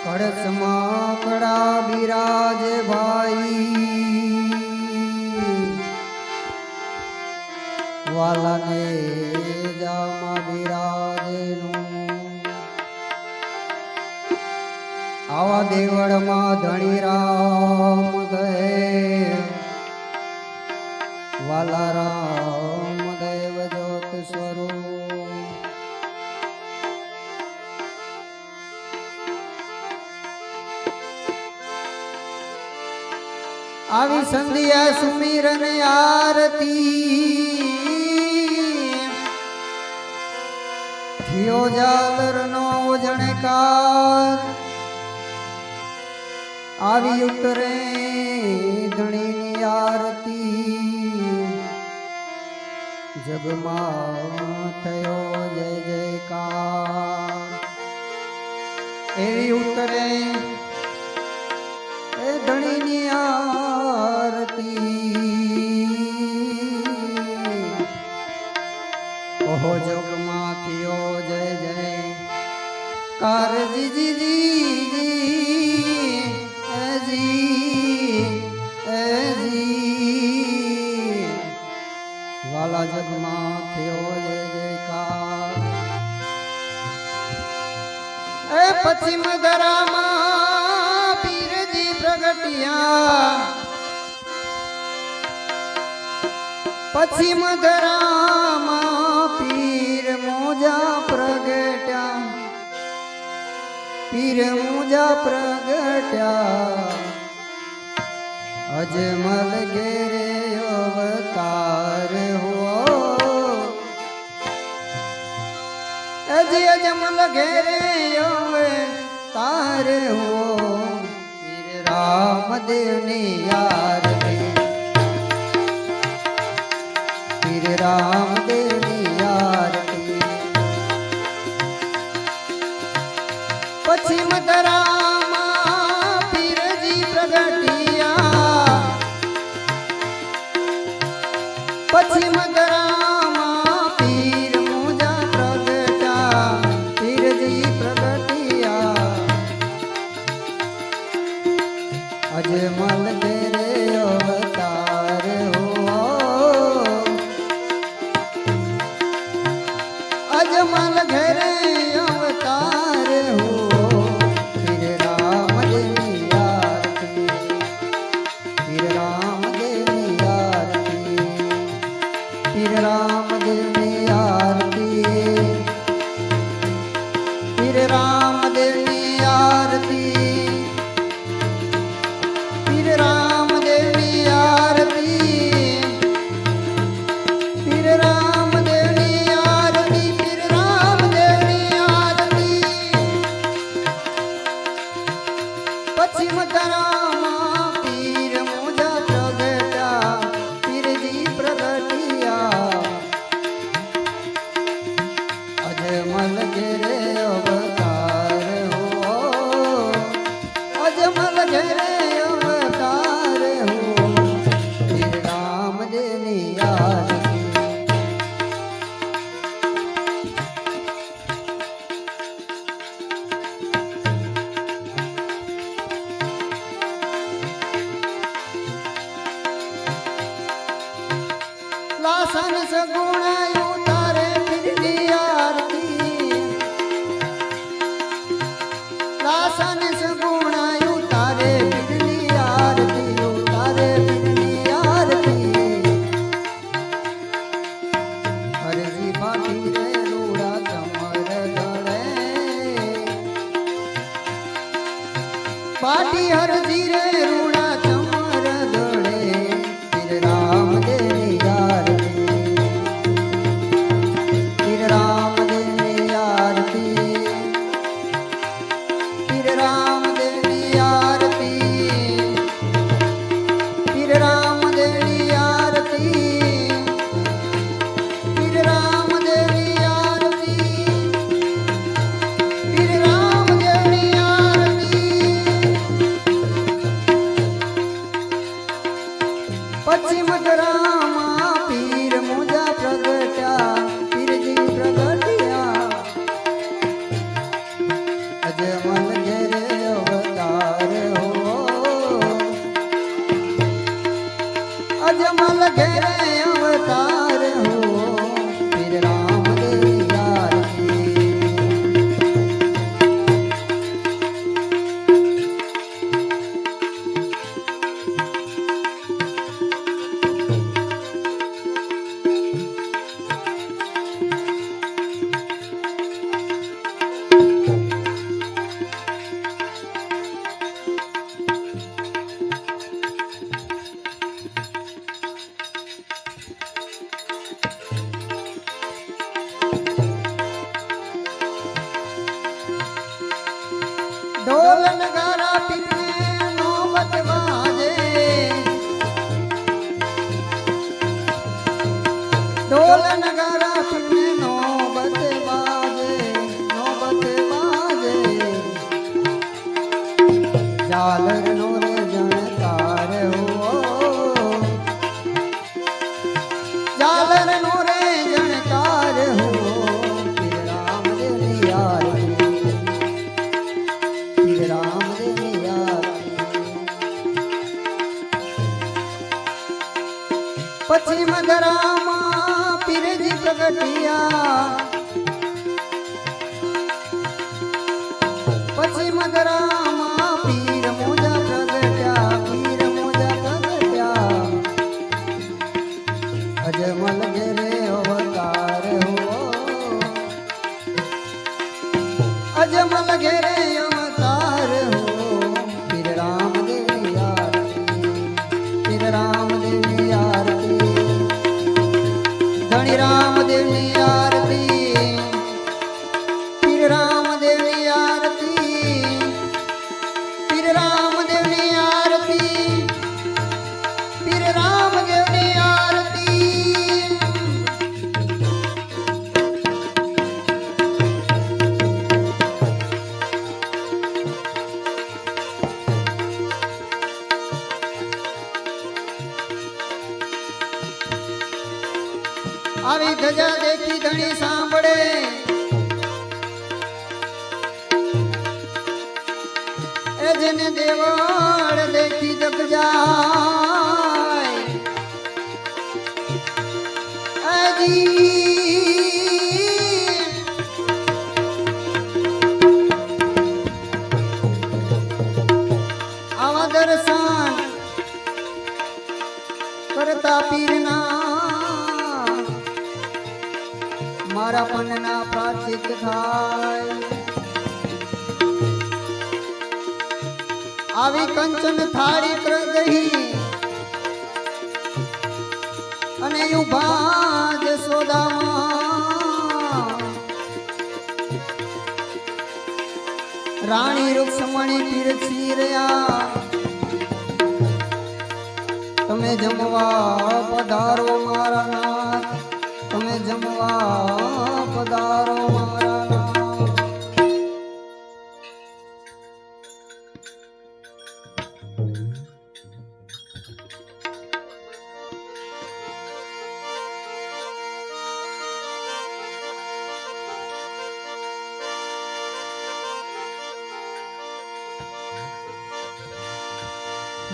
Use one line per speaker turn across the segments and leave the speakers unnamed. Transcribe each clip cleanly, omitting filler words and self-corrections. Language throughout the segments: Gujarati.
કળશમાં કડા બિરાજે ભાઈ વાલાને જામાં બિરાજેનું આવા દેવળમાં ધણી રામ ગયે વાલા રામ દેવ જ્યોત સ્વરૂપ આવી સંધ્યા સુમિરન આરતી થયો જાલર નો જણકાર આવી ઉતરે ધણીની આરતી જગમાં થયો જય જયકાર એવી ઉતરે ધણીની આરતી ઓહો જોગમાં થયો જય જય કારજી જી વાલા જગમાં થયો જય જયકાર એ પશ્ચિમ દરામાં પીરજી પ્રગટિયા પશ્ચિમ દરામાં પીર મોજા પ્રગટ્યા પીર મોજા પ્રગટ્યા અજમલ ઘેરે અવતાર હો અજમલ ઘેરે અવતાર હો પીર રામદેવની આરતી પીર રામદેવની આરતી પશ્ચિમ દરામાં પીરજી પ્રગટિયા પશ્ચિમ દરામાં પીર મોજા પ્રગટ્યા પીરજી પ્રગટિયા અજમલ ઘેરે અવતાર હો અજમલ ઘેરે અવતાર હો પીર રામદેવની આરતી પીર રામદેવની આરતી પીર રામદેવની આરતી પીર રામદેવની આરતી પીર રામદેવની આરતી પીર રામદેવની આરતી પીર રામદેવની આરતી પશ્ચિમ દરામાં પીર મોજા પ્રગટ્યા પીરજી પ્રગટિયા અજમલ ઘેરે અવતાર હો અજમલ ઘેરે અવતાર હો પીર રામદેવની આરતી લાસન સગુણ ઉતારે પીરની આરતી લાસન સગુણ ઉતારે પીરની આરતી ઉતારે પીરની આરતી હરજી પાટી રે રૂડા ચમર દળે પાટી હરજી રે રૂડા ચમર દળે પીર રામદેવની આરતી પીર રામદેવની આરતી પીર રામદેવની આરતી પીર રામદેવની આરતી પીર રામદેવની આરતી પીર રામદેવની આરતી પશ્ચિમ દરામાં પીર મોજા પ્રગટ્યા પીરજી પ્રગટ્યા અજમલ ઘેરે ઢોલ નગારા પીને નોબત બાજે ઢોલ નગારા પીને નોબત બાજે ઝાલર નો રે જણકાર હો ઝાલર નો રે જણકાર હો પીર રામદેવ ની આરતી પીર રામદેવ ની આરતી પછી મધરામાં પીરજી પ્રગટિયા પછી મધરામાં પીર મોજા પ્રગટ્યા અજમલ ઘેરે અવતાર હો અજમલ ઘેરે અવતાર હો પીર રામદેવ ની આરતી પીર રામદેવ ની આરતી ધણી રામદેવ ની આરતી પીર રામદેવ ની આરતી પીર રામદેવ ની આરતી પીર રામદેવ ની આરતી આવી ધજા દેખી ધણી સાંભળે એ જેને દેવળ દેખી જગ જાય આવા દર્શન કરતા પીરના મારા પનના પ્રાચિત થાય આવી કંચન થાળી પ્રગહી અને ઉભા જશોદામાં રાણી રૂક્ષ્મણી પીરસી રહ્યા તમે જમવા પધારો મારા નાથ તમે જમવા પધારો મારા નાથ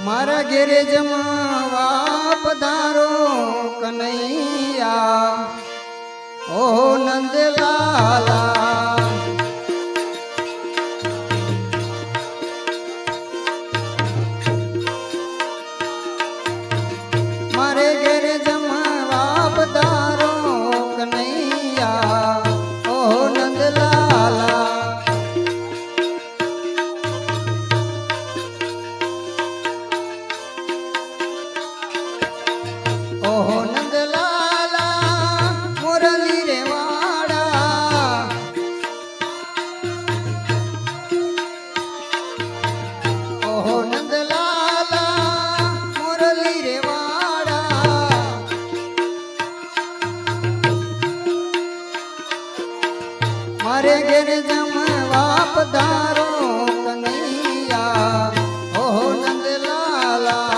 મારા ઘેરે જમવા પધારો કનૈયા ઓ નંદલાલા મારે ઘેરે જમવા પધારો કનૈયા ઓ નંદલાલા ઓહો નંદલાલા મુરલી રે વાડા ઓહો નંદલાલા મુરલી રે વાડા મારે ઘેર જમવા પધારો કનૈયા ઓહો નંદલાલા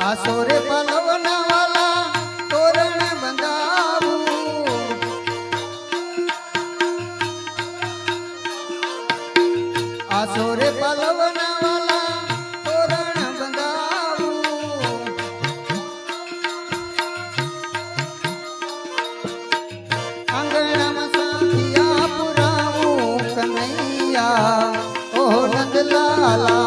આસોરે પલવના વાલા તોરણ બંધાવું આસોરે પલવના વાલા તોરણ બંધાવું આંગણામાં સાંધિયા પુરાવું કનૈયા ઓહો નંદલાલા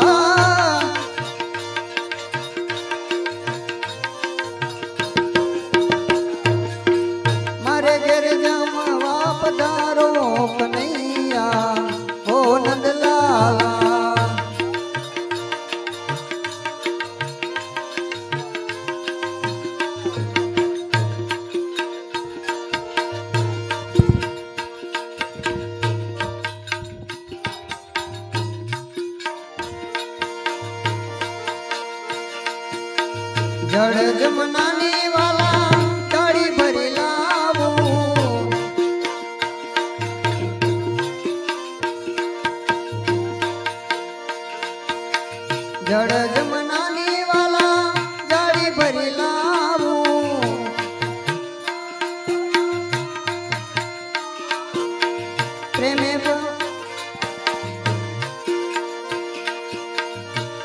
જળ જમનાની વાલા જાળી ભરી લાવું જળ જમનાની વાલા જાળી ભરી લાવું પ્રેમે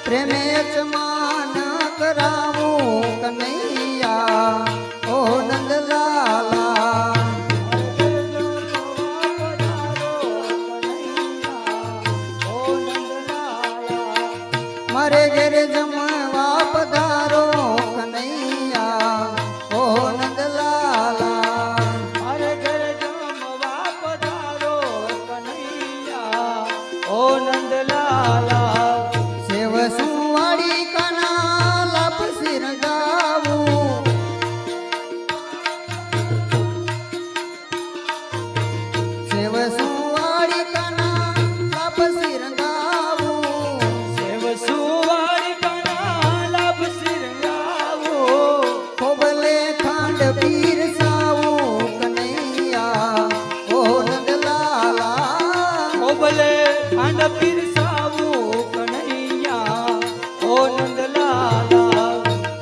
પ્રેમે ચમાન કરાવું કનૈયા ઓ નંદલાલા મારે ઘેર જમવા પધારો કનૈયા ઓ નંદલાલા
મારે ઘર જમવા પધારો કનૈયા ઓ નંદલાલા
સેવ સુવાળી કાના લાપ સિર ગાવું સેવ સુવાળી કાના લાપ સિર ગાવું
સેવ સુવાળી કના લાભ સિરંગાવો
ખોબલે ખાંડ પીરસાવું કનૈયા ઓ નંદલાલા
ઓબલે ખાંડ પીરસાવું કનૈયા ઓ નંદલાલા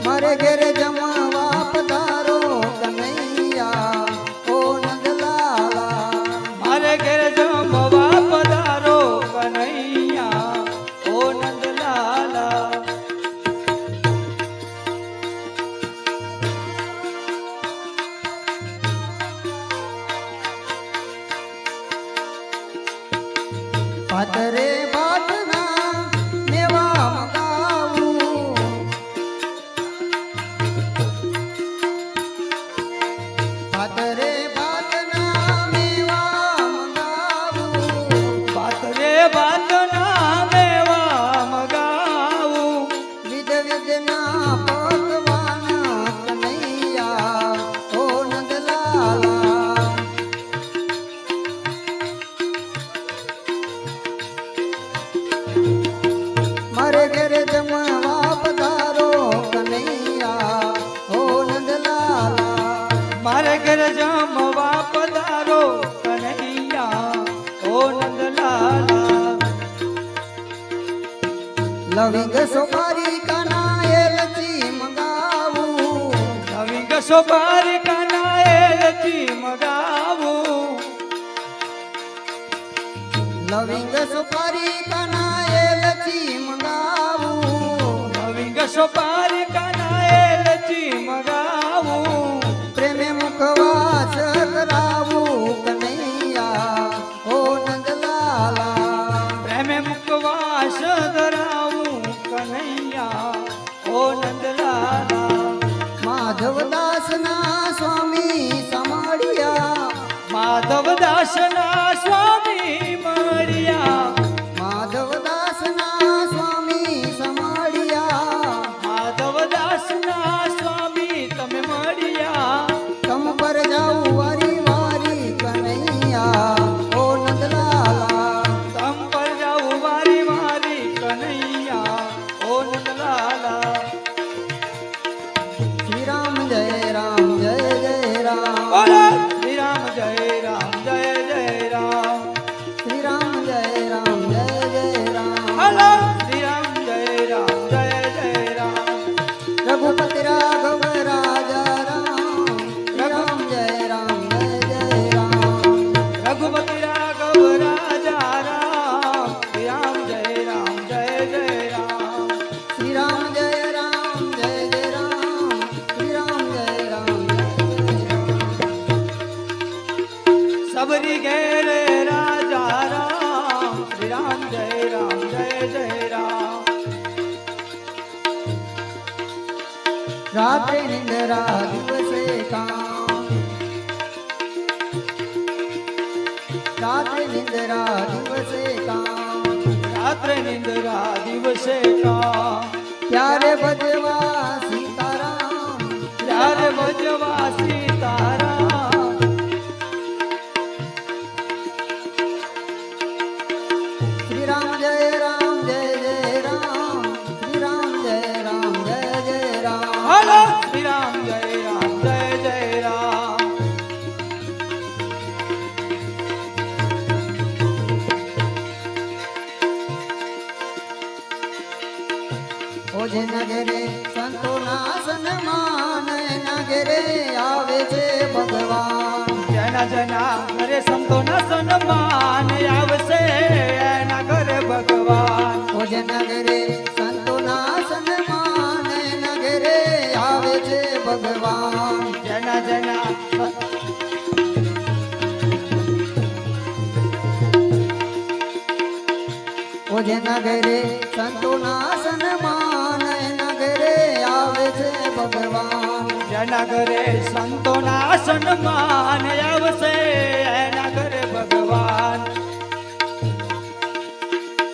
મારે ઘેર જમવા પધારો કનૈયા ઓ નંદલાલા
મારે ઘેર જમવા પધારો કનૈયા ઓ નંદલાલા
પાતરે ભાતના મેવા મગાવું પાતરે ભાતના મેવા મગાવું
પાતરે ભાતના મેવા મગાવું
વિધ વિધના પકવાન કનૈયા ઓ નંદલાલા મારે ઘરે જમવા પધારો કનૈયા ઓ નંદલાલા
મારે ઘર જમવા પધારો કનૈયા ઓ નંદલાલા
લવિંગ સોપારી કાના એલચી મંગાવું
નવી ગસો બાર કનાએલથી મગાવું
લવિંગ સોપારી કાના એલચી મંગાવું
નવી ગસો બાર કનાએલથી મગાવું
પ્રેમે મુખવાસ કરાવું કનૈયા ઓ નંદલાલા
પ્રેમે મુકવાસ ધરાવું કનૈયા ઓ નંદલાલા
માધવદાસના સ્વામી સમાડિયા
માધવદાસના સ્વામી મળ્યા
માધવદાસના સ્વામી સમાડિયા
માધવદાસના સ્વામી તમે મળ્યા
તમ પર જાઉં વારી વારી કનૈયા ઓ નંદલાલા
તમ પર જાઉં વારી વારી કનૈયા ઓ નંદલાલા
શ્રી રામ જય રામ જય જય રામ
બોલો શ્રી રામ જય રામ જય જય રામ
શ્રી રામ જય રામ જય જય રામ
હલો શ્રી રામ જય રામ જય જય રામ
રઘુપતિ રાઘવ રાજા રામ શ્રી રામ જય રામ જય જય રામ
રઘુપતિ રાઘવ રાજા રામ શ્રી રામ જય રામ જય જય રામ
શ્રી રામ જય રામ જય જય રામ શ્રી રામ જય રામ જય જય રામ
सबरी घेर राजा राम श्री राम जय जय राम
રાત્રે નિંદરા દિવસે કામ રાત્રે નિંદરા દિવસે કામ
रात्र निंद्रा दिवसे का
ત્યારે ભજવા સીતારામ
ત્યારે ભજવા સીતારામ
શ્રી રામ જય રામ જય જય રામ શ્રી રામ જય રામ જય જય રામ
બોલો શ્રી રામ જય જય રામ
ઓજ નગરે સંતોના સન્માન નગરે આવે છે ભગવાન
જેના જેના ઘરે સંતોના સન્માન આવશે એના ઘરે ભગવાન
ઓજ નગરે સંતોના સન્માન નગરે આવે છે ભગવાન
જેના જેના
ઓજ નગરે સંતોના સન્માન નગરે આવે છે ભગવાન
જેના ઘરે સંતોના સન્માન આવશે એના ઘરે ભગવાન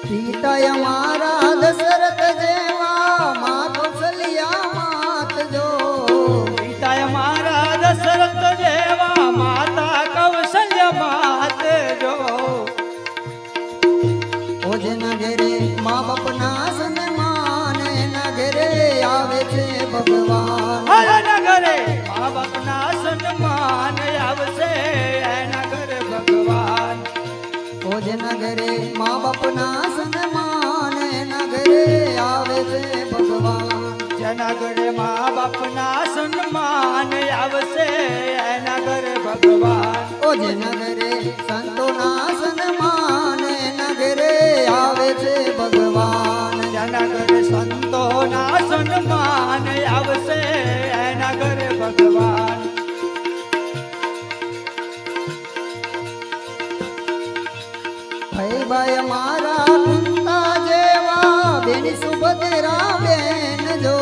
પિતા મારા દશરથ જેવા મા કૌશલ્યા માત જો
પિતાએ મારા દશરથ જેવા માતા કૌશલ્ય માત જો
ઓજ નગરે મા બાપના સન્માન નગરે આવે છે ભગવાન
એના ઘરે મા બાપના સન્માન આવશે એના ઘરે ભગવાન
ઓજ નગરે મા બાપના સન્માન નગરે આવે છે ભગવાન
જેના ઘરે મા બાપના સન્માન આવશે એના ઘરે ભગવાન
ઓજ નગરે સંતોના સન્માન નગરે આવે છે ભગવાન
જેના ઘરે સંતોના સન્માન આવશે એના ઘરે ભગવાન
ભાઈ મારા કુંતા જેવા બેન સુભદ્રા બેન જો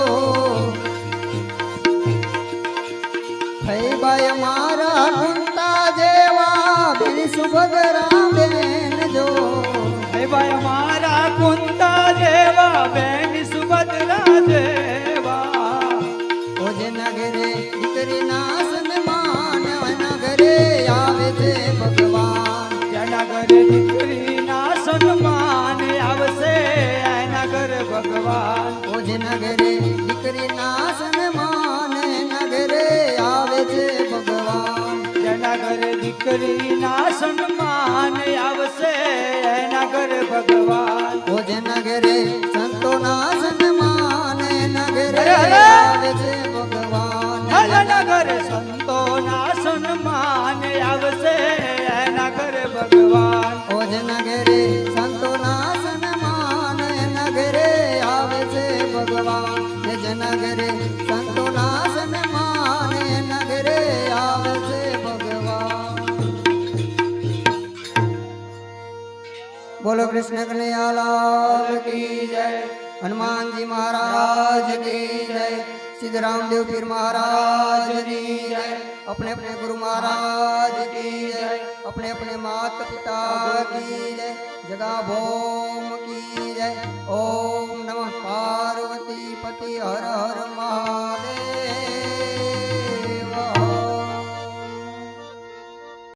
ભાઈ મારા કુંતા જેવા બેન સુભદ્રા બેન જો
ભાઈ મારા કુંતા જેવા બેન સુભદ્રા જેવા
ઓજ નગરે દીકરીના સન્માન નગરે આવે છે ભગવાન
જેના ઘરે દીકરીના સન્માન આવશે એના ઘરે ભગવાન
ઓજ નગરે દીકરીના સન્માન નગરે આવે છે ભગવાન
જેના ઘરે દીકરીના સન્માન આવશે એના ઘરે ભગવાન
ઓજ નગરે સંતોના સન્માન નગરે
અરે!
આવે છે ભગવાન
એના ઘરે સંતોના સન્માન આવશે એના ઘરે ભગવાન
ઓજ નગરે સંતોના સન્માન નગરે આવે છે ભગવાન નિજ નગરે સંતોના સન્માન નગરે આવે છે ભગવાન બોલો કૃષ્ણ કનૈયાલાલ કી જય હનુમાનજી મહારાજ की जय सिद्ध रामदेव पीर महाराज की जय अपने अपने गुरु महाराज की जय अपने अपने माता पिता की जय जगा भौम की जय ओम नमः पार्वती पति हर हर